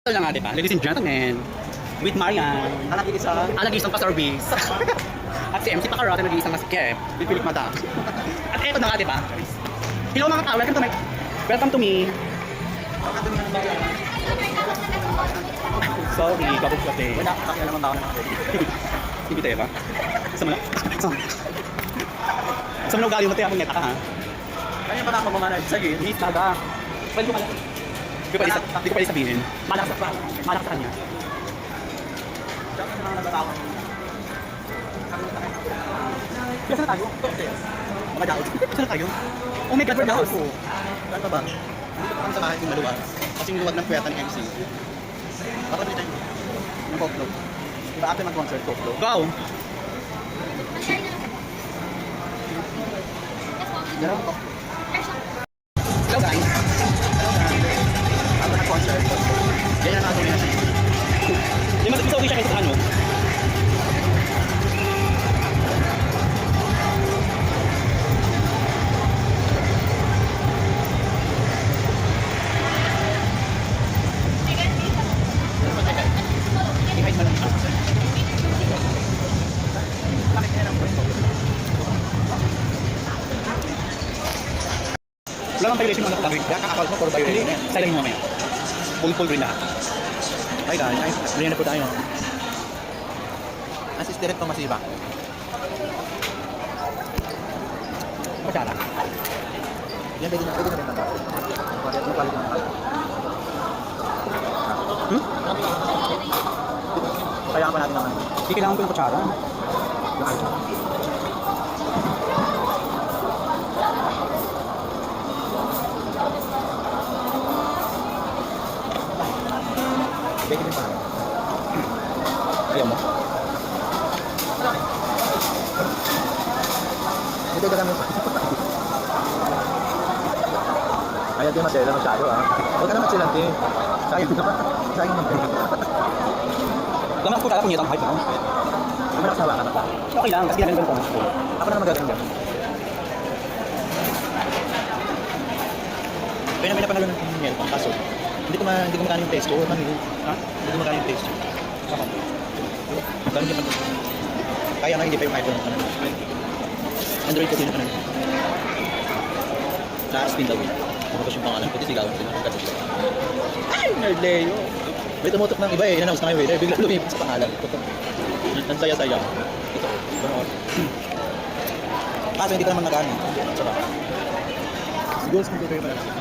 Ito lang nga, diba? Ladies and gentlemen, with Marian, nag-iisang pa-service. At si MC Pakarot, nag-iisang maskep, with Philip Madam. At eto na nga, diba? Hello mga tao, welcome to me. Sorry, kabog ko te. Wala, kakila naman ba ako naman. Hindi tayo ba? Sa mga ugali mo tayo, akong neta ka ha? Kaya pa na ako mamanay. Sige. Miss Taga. Pwede ko pala. Hindi ko pwede sabihin. Malakas sa kanya. Kaya saan tayo? Saan tayo? Oh my God, we're now. Saan pa ba? Dito pa kami sa bahay kung maluwag. Kasi yung luwag ng puyatan ni MC. Bakit dito yung ng Koplo? Diba after mag-concert, Koplo? Go! Meron ko. Hello guys. After mag-concert, ganyan na natin siya. Yung mas okay siya kaysa sa ano? Wala mang violation mga nakatawid. Kaya ka-account mo, puro violation yan. Silent mo mamaya. Full rin lahat. Hi guys, brilliant na po tayo. Assistant ko masiba. Masyara. Yan, pwede na rin naman. Yung quality naman. Kaya pa natin naman. Hindi kailangan ko yung kutsara. Pwede din pa. Ayaw mo? Ito ka naman. Ayaw din masela masyado ah. Huwag ka naman silante. Sayang naman. Sayang naman. Laman ko kung yun ang hype mo. Naman ako sa hawakan ako. Okay lang, kasi ginagawa ko. Ako na magaganda. Kaya namin napanalo ng email ko. Kaso, hindi ko makano yung taste ko. Ha? Hindi ko makano yung taste ko. Bakit? Ganun yung pag- Kaya nga hindi pa yung iPhone ng kanal. Android kasi yung kanal. Naka-spin daw yun. Tapos yung pangalan ko, tisigawan sila. Ay! Nerdleo! May tumutok ng iba eh. In-announce na yung waiter. Bigla lumipas sa pangalan. Ang saya-saya. Ito. Kaso hindi ko naman nagano. Siguro sa computer pa lang.